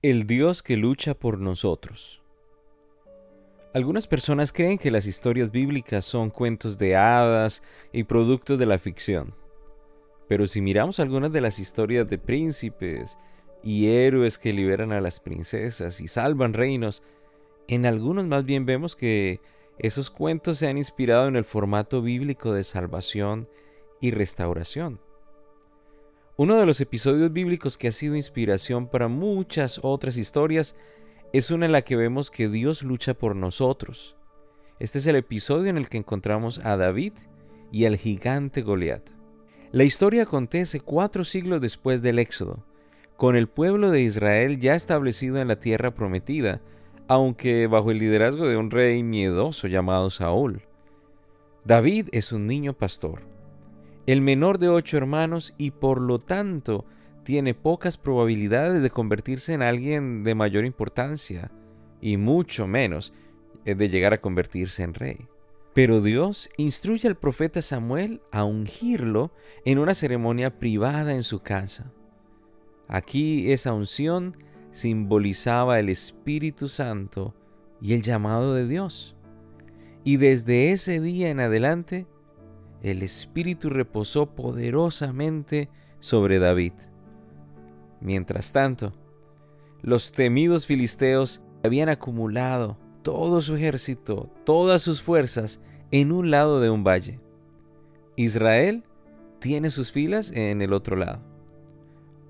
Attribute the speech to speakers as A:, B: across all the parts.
A: El Dios que lucha por nosotros. Algunas personas creen que las historias bíblicas son cuentos de hadas y productos de la ficción. Pero si miramos algunas de las historias de príncipes y héroes que liberan a las princesas y salvan reinos, en algunos más bien vemos que esos cuentos se han inspirado en el formato bíblico de salvación y restauración. Uno de los episodios bíblicos que ha sido inspiración para muchas otras historias es una en la que vemos que Dios lucha por nosotros. Este es el episodio en el que encontramos a David y al gigante Goliat. La historia acontece 4 siglos después del Éxodo, con el pueblo de Israel ya establecido en la tierra prometida, aunque bajo el liderazgo de un rey miedoso llamado Saúl. David es un niño pastor, el menor de 8 hermanos y por lo tanto tiene pocas probabilidades de convertirse en alguien de mayor importancia y mucho menos de llegar a convertirse en rey. Pero Dios instruye al profeta Samuel a ungirlo en una ceremonia privada en su casa. Aquí esa unción simbolizaba el Espíritu Santo y el llamado de Dios. Y desde ese día en adelante, el Espíritu reposó poderosamente sobre David. Mientras tanto, los temidos filisteos habían acumulado todo su ejército, todas sus fuerzas, en un lado de un valle. Israel tiene sus filas en el otro lado.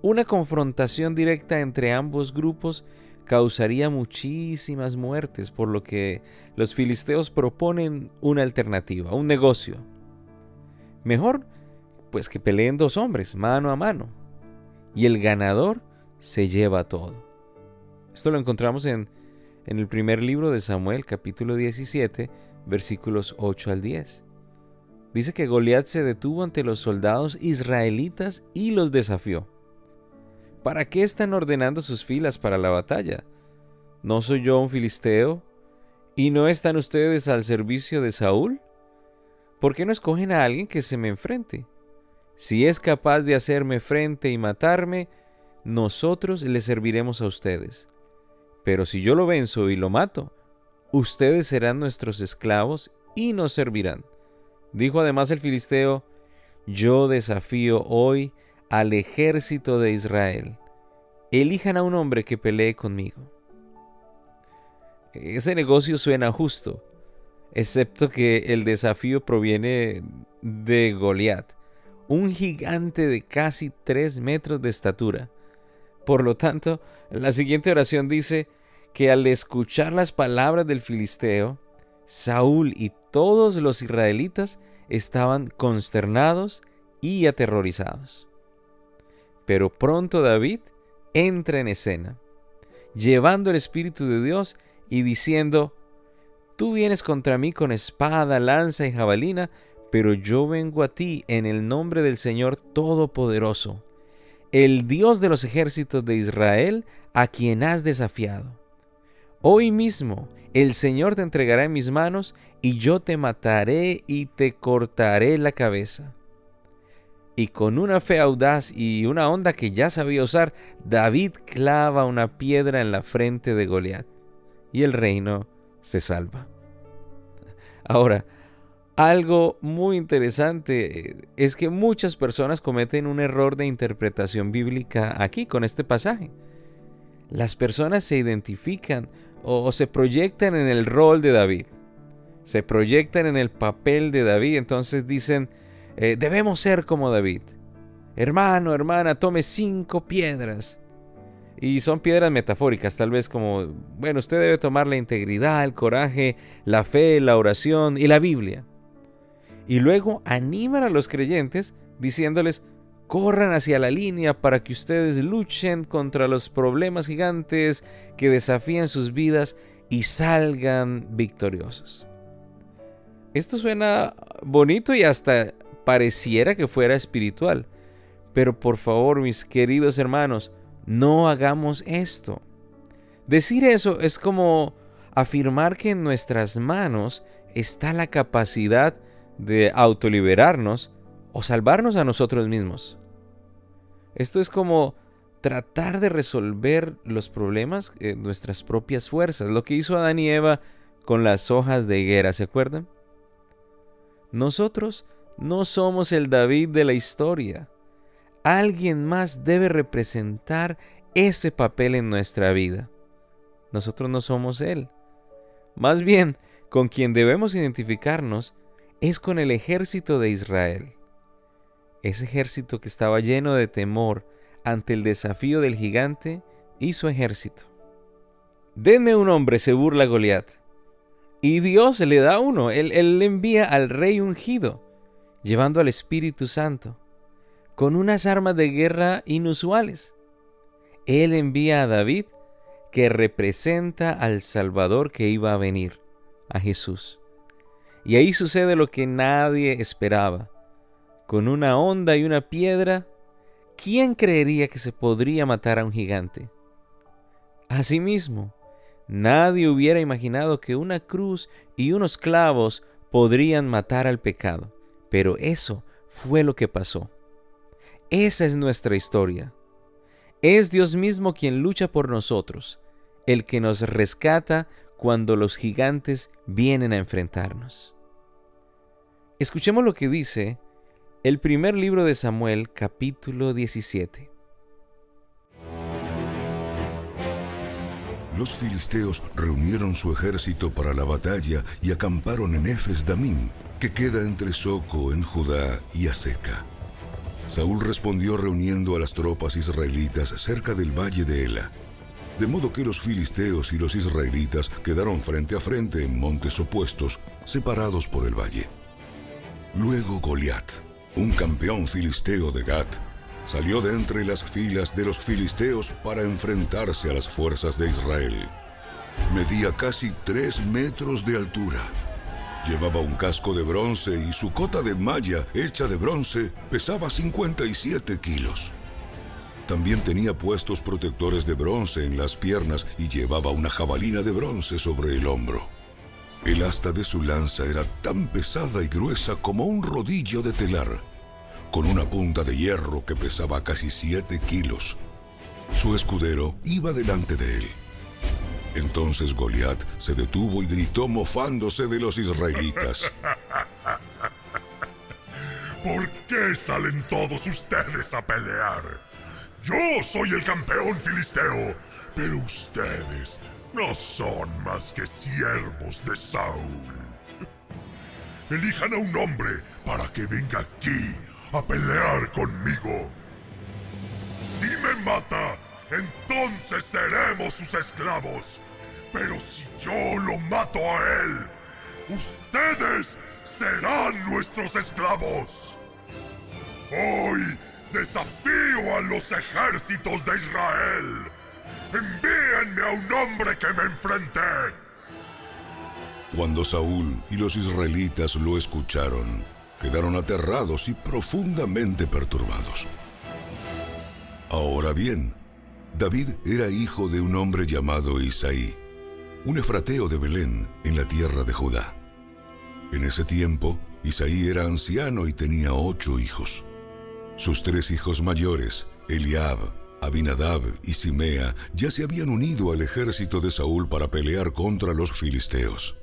A: Una confrontación directa entre ambos grupos causaría muchísimas muertes, por lo que los filisteos proponen una alternativa, un negocio. Mejor, pues que peleen 2 hombres, mano a mano, y el ganador se lleva todo. Esto lo encontramos en el primer libro de Samuel, capítulo 17, versículos 8 al 10. Dice que Goliat se detuvo ante los soldados israelitas y los desafió. ¿Para qué están ordenando sus filas para la batalla? ¿No soy yo un filisteo? ¿Y no están ustedes al servicio de Saúl? ¿Por qué no escogen a alguien que se me enfrente? Si es capaz de hacerme frente y matarme, nosotros le serviremos a ustedes. Pero si yo lo venzo y lo mato, ustedes serán nuestros esclavos y nos servirán. Dijo además el filisteo: yo desafío hoy al ejército de Israel. Elijan a un hombre que pelee conmigo. Ese negocio suena justo, excepto que el desafío proviene de Goliat, un gigante de casi 3 metros de estatura. Por lo tanto, la siguiente oración dice que al escuchar las palabras del filisteo, Saúl y todos los israelitas estaban consternados y aterrorizados. Pero pronto David entra en escena, llevando el Espíritu de Dios y diciendo: tú vienes contra mí con espada, lanza y jabalina, pero yo vengo a ti en el nombre del Señor Todopoderoso, el Dios de los ejércitos de Israel, a quien has desafiado. Hoy mismo el Señor te entregará en mis manos, y yo te mataré y te cortaré la cabeza. Y con una fe audaz y una honda que ya sabía usar, David clava una piedra en la frente de Goliat, y el reino se salva. Ahora, algo muy interesante es que muchas personas cometen un error de interpretación bíblica aquí con este pasaje. Las personas se identifican o se proyectan en el rol de David. Se proyectan en el papel de David, entonces dicen: debemos ser como David. Hermano, hermana, tome 5 piedras. Y son piedras metafóricas, tal vez como, bueno, usted debe tomar la integridad, el coraje, la fe, la oración y la Biblia. Y luego animan a los creyentes diciéndoles: corran hacia la línea para que ustedes luchen contra los problemas gigantes que desafían sus vidas y salgan victoriosos. Esto suena bonito y hasta pareciera que fuera espiritual. Pero por favor, mis queridos hermanos, no hagamos esto. Decir eso es como afirmar que en nuestras manos está la capacidad de autoliberarnos o salvarnos a nosotros mismos. Esto es como tratar de resolver los problemas en nuestras propias fuerzas. Lo que hizo Adán y Eva con las hojas de higuera, ¿se acuerdan? Nosotros no somos el David de la historia. Alguien más debe representar ese papel en nuestra vida. Nosotros no somos él. Más bien, con quien debemos identificarnos es con el ejército de Israel. Ese ejército que estaba lleno de temor ante el desafío del gigante y su ejército. Denme un hombre, se burla Goliat. Y Dios le da uno. Él envía al rey ungido, llevando al Espíritu Santo, con unas armas de guerra inusuales. Él envía a David, que representa al Salvador que iba a venir, a Jesús. Y ahí sucede lo que nadie esperaba. Con una honda y una piedra, ¿quién creería que se podría matar a un gigante? Asimismo, nadie hubiera imaginado que una cruz y unos clavos podrían matar al pecado. Pero eso fue lo que pasó. Esa es nuestra historia. Es Dios mismo quien lucha por nosotros, el que nos rescata cuando los gigantes vienen a enfrentarnos. Escuchemos lo que dice el primer libro de Samuel, capítulo 17.
B: Los filisteos reunieron su ejército para la batalla y acamparon en Efes-Damim, que queda entre Soco en Judá y Aseca. Saúl respondió reuniendo a las tropas israelitas cerca del valle de Ela, de modo que los filisteos y los israelitas quedaron frente a frente en montes opuestos, separados por el valle. Luego Goliat, un campeón filisteo de Gat, salió de entre las filas de los filisteos para enfrentarse a las fuerzas de Israel. Medía casi 3 metros de altura. Llevaba un casco de bronce y su cota de malla hecha de bronce pesaba 57 kilos. También tenía puestos protectores de bronce en las piernas y llevaba una jabalina de bronce sobre el hombro. El asta de su lanza era tan pesada y gruesa como un rodillo de telar, con una punta de hierro que pesaba casi 7 kilos. Su escudero iba delante de él. Entonces Goliat se detuvo y gritó mofándose de los israelitas.
C: ¿Por qué salen todos ustedes a pelear? Yo soy el campeón filisteo, pero ustedes no son más que siervos de Saúl. Elijan a un hombre para que venga aquí a pelear conmigo. Si me mata, entonces seremos sus esclavos. Pero si yo lo mato a él, ustedes serán nuestros esclavos. Hoy desafío a los ejércitos de Israel. Envíenme a un hombre que me enfrente.
B: Cuando Saúl y los israelitas lo escucharon, quedaron aterrados y profundamente perturbados. Ahora bien, David era hijo de un hombre llamado Isaí, un efrateo de Belén, en la tierra de Judá. En ese tiempo, Isaí era anciano y tenía 8 hijos. Sus 3 hijos mayores, Eliab, Abinadab y Simea, ya se habían unido al ejército de Saúl para pelear contra los filisteos.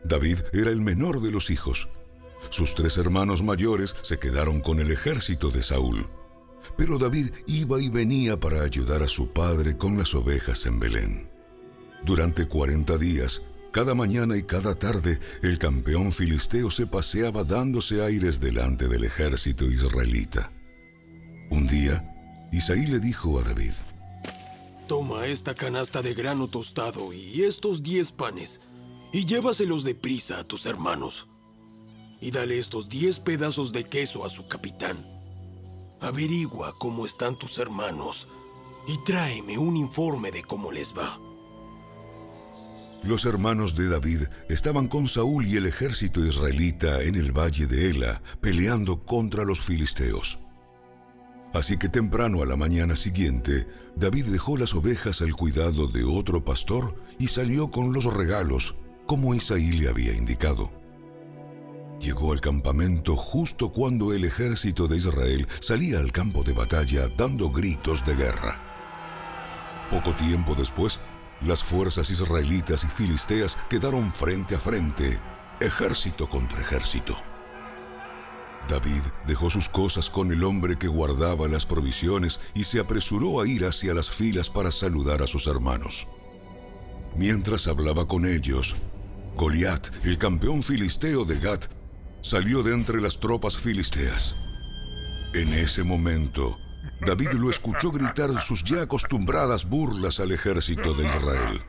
B: David era el menor de los hijos. Sus 3 hermanos mayores se quedaron con el ejército de Saúl. Pero David iba y venía para ayudar a su padre con las ovejas en Belén. Durante 40 días, cada mañana y cada tarde, el campeón filisteo se paseaba dándose aires delante del ejército israelita. Un día, Isaí le dijo a David:
D: Toma esta canasta de grano tostado y estos 10 panes, y llévaselos deprisa a tus hermanos. Y dale estos 10 pedazos de queso a su capitán. Averigua cómo están tus hermanos y tráeme un informe de cómo les va.
B: Los hermanos de David estaban con Saúl y el ejército israelita en el valle de Ela, peleando contra los filisteos. Así que temprano a la mañana siguiente, David dejó las ovejas al cuidado de otro pastor y salió con los regalos, como Isaí le había indicado. Llegó al campamento justo cuando el ejército de Israel salía al campo de batalla dando gritos de guerra. Poco tiempo después, las fuerzas israelitas y filisteas quedaron frente a frente, ejército contra ejército. David dejó sus cosas con el hombre que guardaba las provisiones y se apresuró a ir hacia las filas para saludar a sus hermanos. Mientras hablaba con ellos, Goliat, el campeón filisteo de Gat, salió de entre las tropas filisteas. En ese momento, David lo escuchó gritar sus ya acostumbradas burlas al ejército de Israel.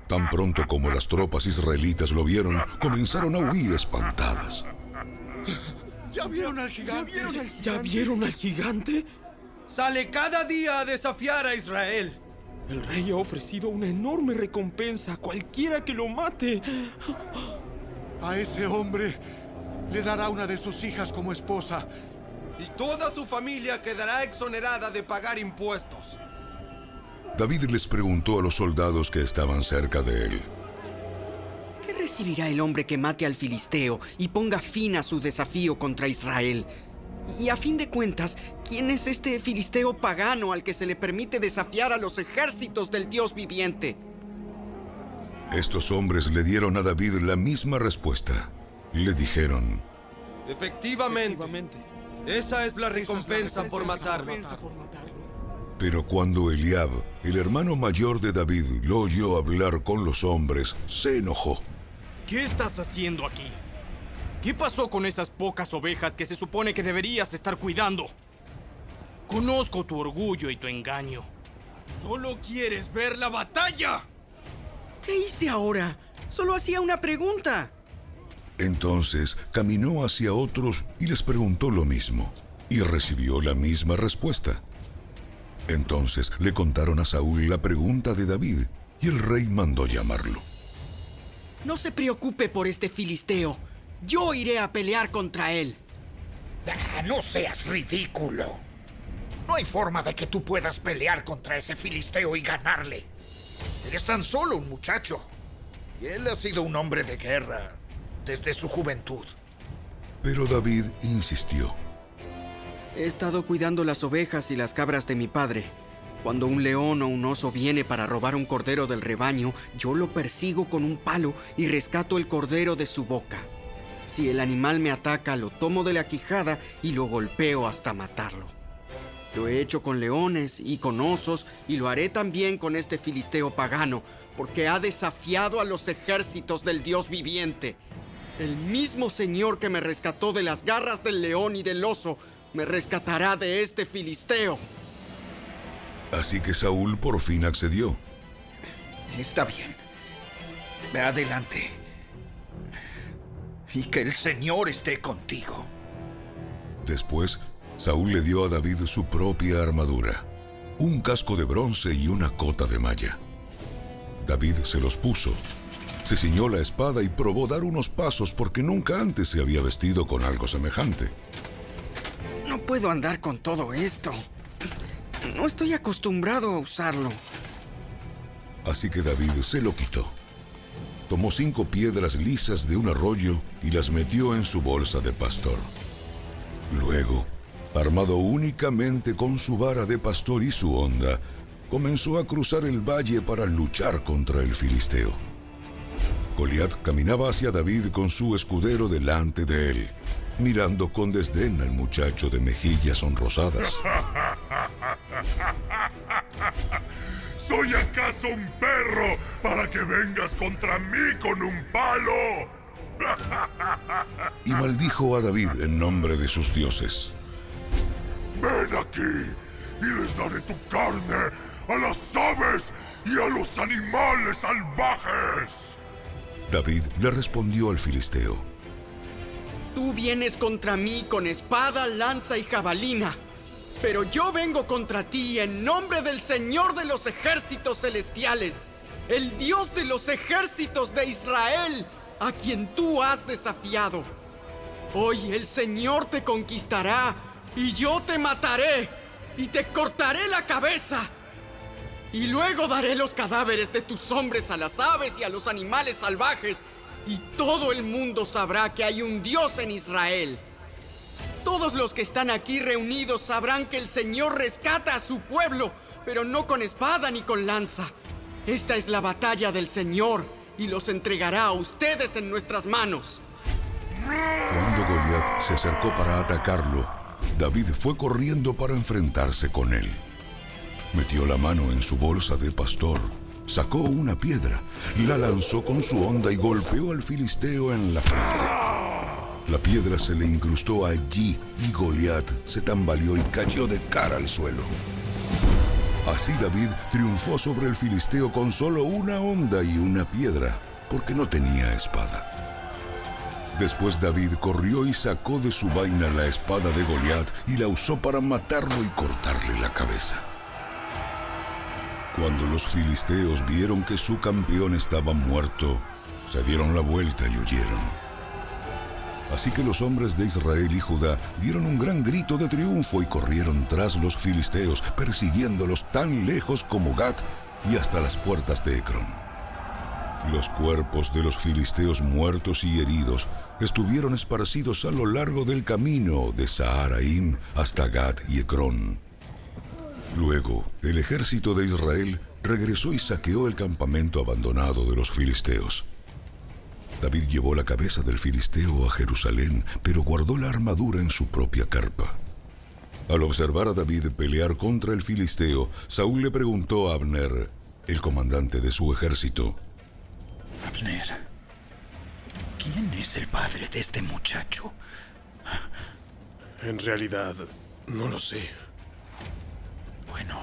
B: Tan pronto como las tropas israelitas lo vieron, comenzaron a huir espantadas.
E: ¿Ya vieron al gigante?
D: ¿Ya vieron al gigante?
E: Sale cada día a desafiar a Israel.
D: El rey ha ofrecido una enorme recompensa a cualquiera que lo mate.
F: A ese hombre le dará una de sus hijas como esposa.
E: Y toda su familia quedará exonerada de pagar impuestos.
B: David les preguntó a los soldados que estaban cerca de él:
G: ¿Qué recibirá el hombre que mate al filisteo y ponga fin a su desafío contra Israel? Y a fin de cuentas, ¿quién es este filisteo pagano al que se le permite desafiar a los ejércitos del Dios viviente?
B: Estos hombres le dieron a David la misma respuesta. Le dijeron:
E: Efectivamente. Esa es la recompensa por matarlo.
B: Pero cuando Eliab, el hermano mayor de David, lo oyó hablar con los hombres, se enojó.
H: ¿Qué estás haciendo aquí? ¿Qué pasó con esas pocas ovejas que se supone que deberías estar cuidando? Conozco tu orgullo y tu engaño. ¡Solo quieres ver la batalla!
G: ¿Qué hice ahora? Solo hacía una pregunta.
B: Entonces caminó hacia otros y les preguntó lo mismo, y recibió la misma respuesta. Entonces le contaron a Saúl la pregunta de David, y el rey mandó llamarlo.
G: No se preocupe por este filisteo. Yo iré a pelear contra él.
I: No seas ridículo. No hay forma de que tú puedas pelear contra ese filisteo y ganarle. Eres tan solo un muchacho. Y él ha sido un hombre de guerra desde su juventud.
B: Pero David insistió.
G: He estado cuidando las ovejas y las cabras de mi padre. Cuando un león o un oso viene para robar un cordero del rebaño, yo lo persigo con un palo y rescato el cordero de su boca. Si el animal me ataca, lo tomo de la quijada y lo golpeo hasta matarlo. Lo he hecho con leones y con osos, y lo haré también con este filisteo pagano, porque ha desafiado a los ejércitos del Dios viviente. El mismo Señor que me rescató de las garras del león y del oso, me rescatará de este filisteo.
B: Así que Saúl por fin accedió.
I: Está bien. Ve adelante. Y que el Señor esté contigo.
B: Después, Saúl le dio a David su propia armadura, un casco de bronce y una cota de malla. David se los puso, se ciñó la espada y probó dar unos pasos porque nunca antes se había vestido con algo semejante.
G: No puedo andar con todo esto. No estoy acostumbrado a usarlo.
B: Así que David se lo quitó. Tomó 5 piedras lisas de un arroyo y las metió en su bolsa de pastor. Luego, armado únicamente con su vara de pastor y su honda, comenzó a cruzar el valle para luchar contra el filisteo. Goliat caminaba hacia David con su escudero delante de él, mirando con desdén al muchacho de mejillas sonrosadas.
C: ¿Soy acaso un perro para que vengas contra mí con un palo?
B: Y maldijo a David en nombre de sus dioses.
C: Ven aquí y les daré tu carne a las aves y a los animales salvajes.
B: David le respondió al filisteo:
G: Tú vienes contra mí con espada, lanza y jabalina, pero yo vengo contra ti en nombre del Señor de los ejércitos celestiales, el Dios de los ejércitos de Israel, a quien tú has desafiado. Hoy el Señor te conquistará y yo te mataré y te cortaré la cabeza. Y luego daré los cadáveres de tus hombres a las aves y a los animales salvajes, y todo el mundo sabrá que hay un Dios en Israel. Todos los que están aquí reunidos sabrán que el Señor rescata a su pueblo, pero no con espada ni con lanza. Esta es la batalla del Señor y los entregará a ustedes en nuestras manos.
B: Cuando Goliat se acercó para atacarlo, David fue corriendo para enfrentarse con él. Metió la mano en su bolsa de pastor, sacó una piedra, la lanzó con su honda y golpeó al filisteo en la frente. La piedra se le incrustó allí y Goliat se tambaleó y cayó de cara al suelo. Así David triunfó sobre el filisteo con solo una honda y una piedra, porque no tenía espada. Después David corrió y sacó de su vaina la espada de Goliat y la usó para matarlo y cortarle la cabeza. Cuando los filisteos vieron que su campeón estaba muerto, se dieron la vuelta y huyeron. Así que los hombres de Israel y Judá dieron un gran grito de triunfo y corrieron tras los filisteos, persiguiéndolos tan lejos como Gat y hasta las puertas de Ecrón. Los cuerpos de los filisteos muertos y heridos estuvieron esparcidos a lo largo del camino de Saharaim hasta Gat y Ecrón. Luego, el ejército de Israel regresó y saqueó el campamento abandonado de los filisteos. David llevó la cabeza del filisteo a Jerusalén, pero guardó la armadura en su propia carpa. Al observar a David pelear contra el filisteo, Saúl le preguntó a Abner, el comandante de su ejército:
I: Abner, ¿quién es el padre de este muchacho?
D: En realidad, no lo sé.
I: Bueno,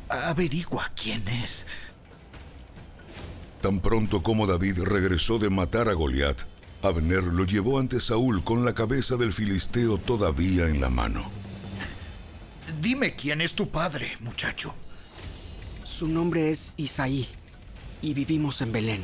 I: averigua quién es.
B: Tan pronto como David regresó de matar a Goliat, Abner lo llevó ante Saúl con la cabeza del filisteo todavía en la mano.
I: Dime quién es tu padre, muchacho.
G: Su nombre es Isaí y vivimos en Belén.